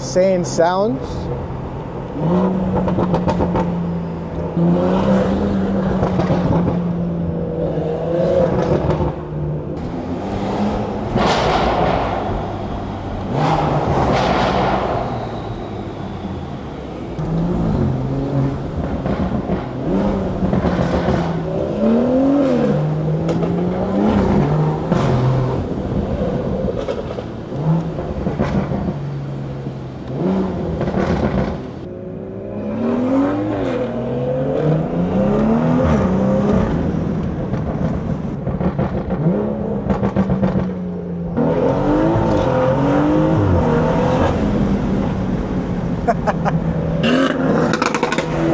insane sounds.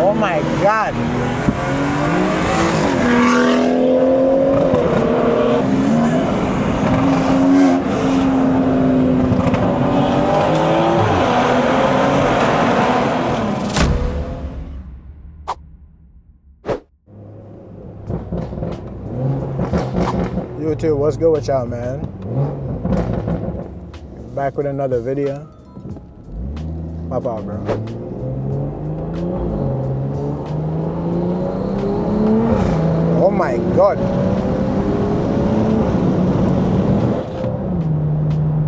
Oh my God. YouTube, what's good with y'all, man? Back with another video. Pop out, bro. Oh my God.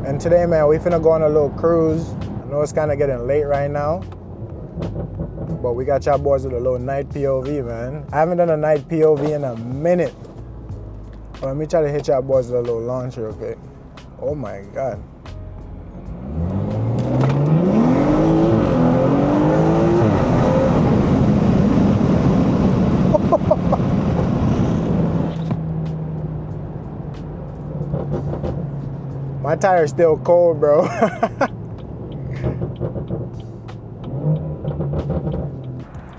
And today, man, we finna go on a little cruise. I know it's kind of getting late right now, but we got y'all boys with a little night POV, man. I haven't done a night POV in a minute. But let me try to hit y'all boys with a little launcher, okay? Oh my God. My tire's still cold, bro. I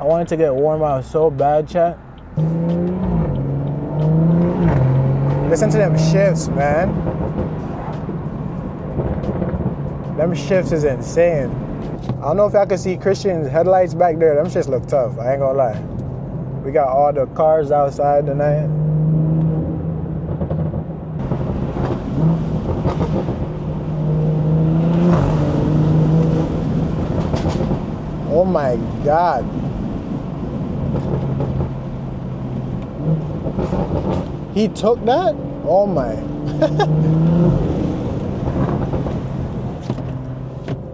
wanted to get warm out so bad, chat. Listen to them shifts, man. Them shifts is insane. I don't know if y'all can see Christian's headlights back there. Them shits look tough, I ain't gonna lie. We got all the cars outside tonight. Oh my God. He took that? Oh my.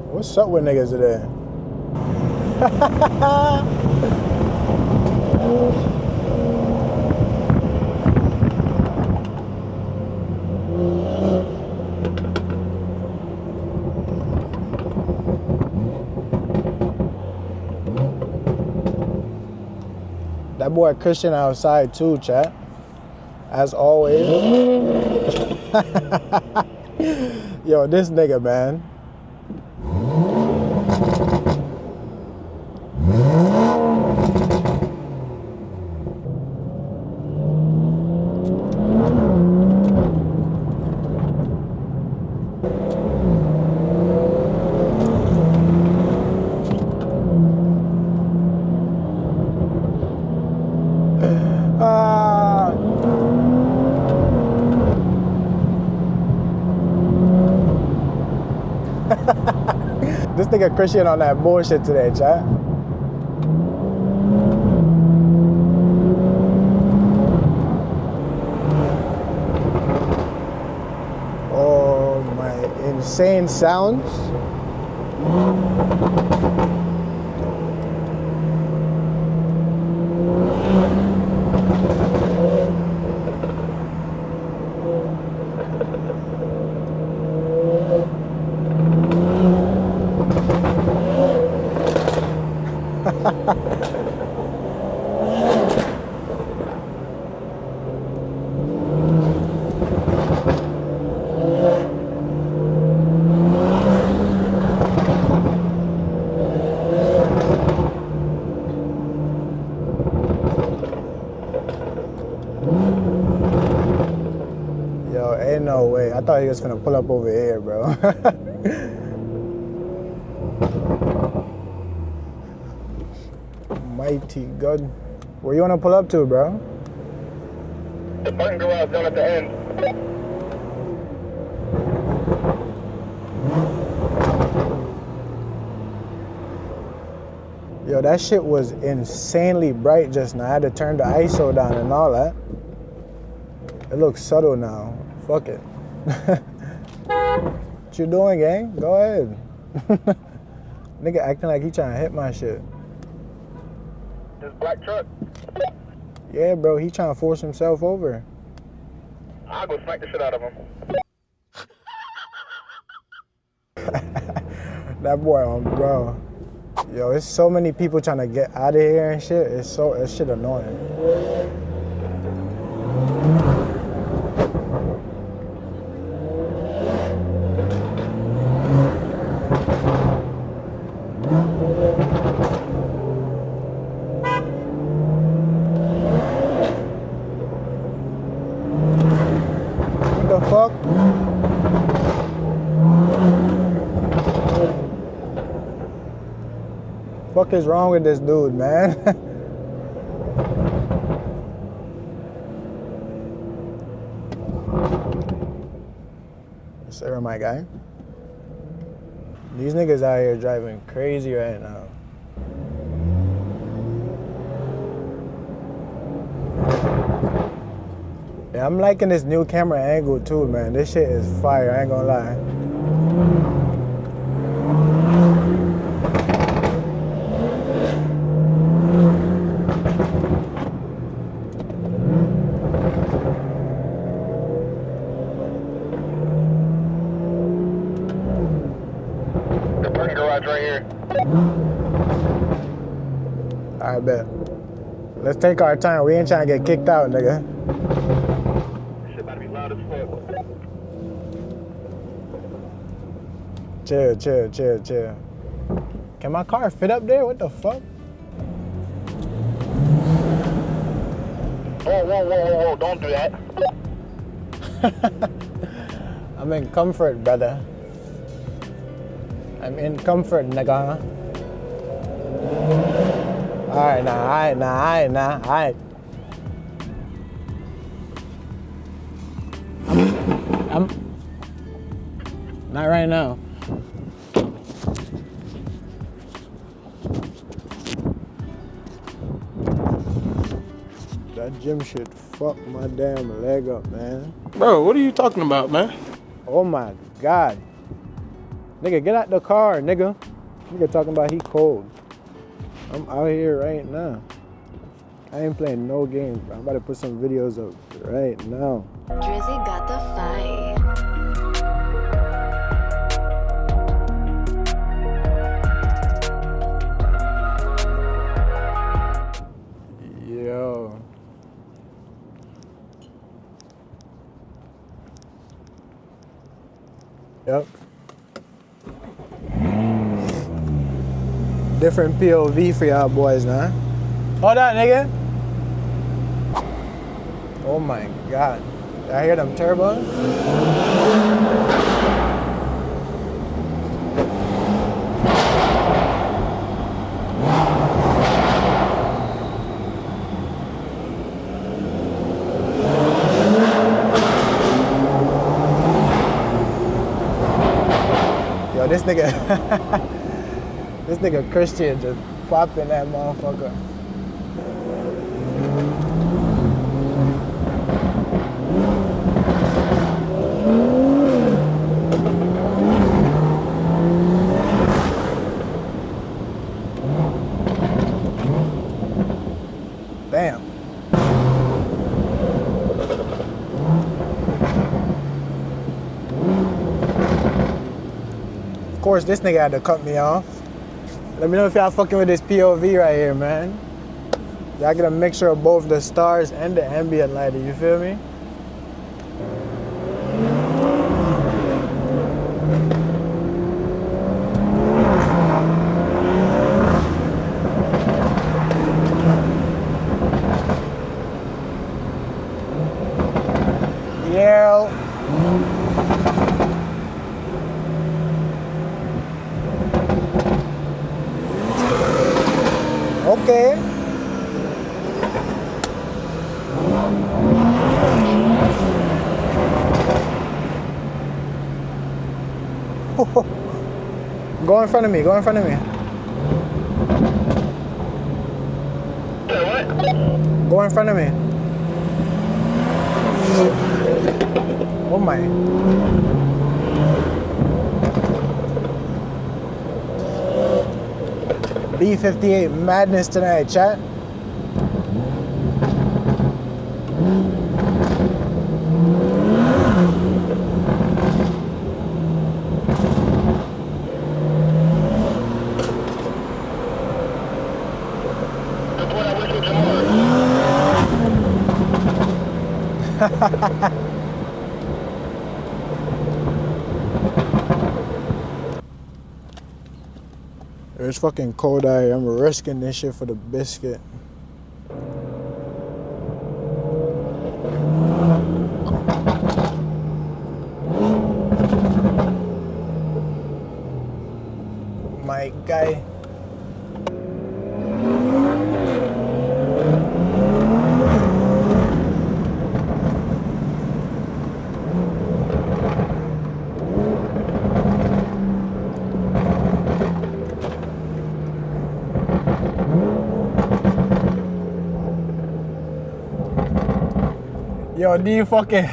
What's up with niggas today? That boy Christian outside too, chat. As always. Yo, this nigga, man. This nigga Christian on that bullshit today, chat. Oh my, insane sounds. Yo, ain't no way. I thought he was gonna pull up over here, bro. Mighty God. Where you wanna pull up to, bro? The parking garage down at the end. Yo, that shit was insanely bright just now. I had to turn the ISO down and all that. It looks subtle now. Fuck it. What you doing, gang? Go ahead. Nigga acting like he trying to hit my shit. This black truck. Yeah, bro, he trying to force himself over. I'll go smack the shit out of him. That boy on bro. Yo, it's so many people trying to get out of here and shit. It's shit annoying. What the fuck? Fuck is wrong with this dude, man? Sir, my guy. These niggas out here driving crazy right now. Yeah, I'm liking this new camera angle too, man. This shit is fire, I ain't gonna lie. Right here. Alright, bet. Let's take our time. We ain't trying to get kicked out, nigga. Shit about to be loud as fuck. Chill. Can my car fit up there? What the fuck? Whoa, don't do that. I'm in comfort, brother. I'm in comfort, nigga. Alright, alright. I'm not right now. That gym shit fucked my damn leg up, man. Bro, what are you talking about, man? Oh my God. Nigga, get out the car, nigga. Nigga talking about he cold. I'm out here right now. I ain't playing no games, bro. I'm about to put some videos up right now. Drizzy got the fight. Yo. Yep. Different POV for y'all boys now. Hold on, nigga. Oh my God. I hear them turbos? Yo, this nigga. This nigga Christian just popping that motherfucker. Damn. Of course, this nigga had to cut me off. Let me know if y'all fucking with this POV right here, man. Y'all get a mixture of both the stars and the ambient lighting, you feel me? Yeah. Okay. Go in front of me, Go in front of me. Oh my. B58 madness tonight, chat. It's fucking cold out here. I'm risking this shit for the biscuit. My guy. Yo, do you fucking...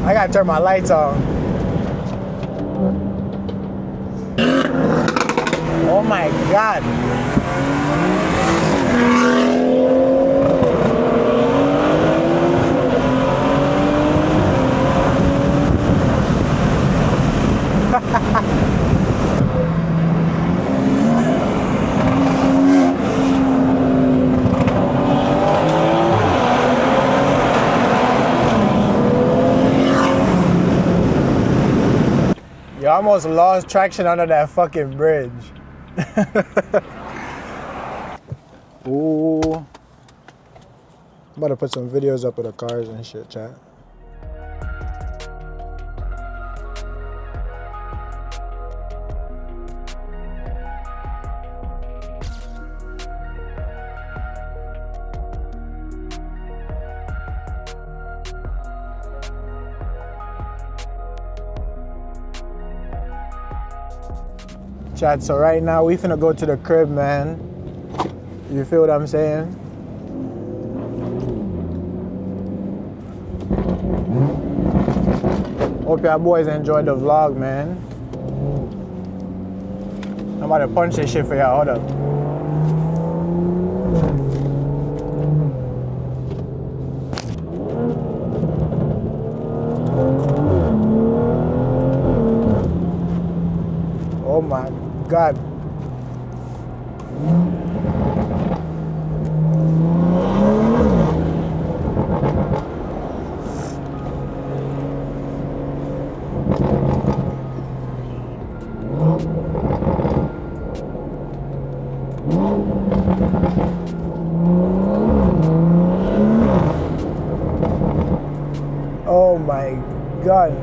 I gotta turn my lights on. Oh my God. You almost lost traction under that fucking bridge. Ooh. I'm about to put some videos up of the cars and shit, chat. Chat, so right now we finna go to the crib, man. You feel what I'm saying? Hope y'all boys enjoyed the vlog, man. I'm about to punch this shit for y'all. Hold up. Oh my God. Oh my God.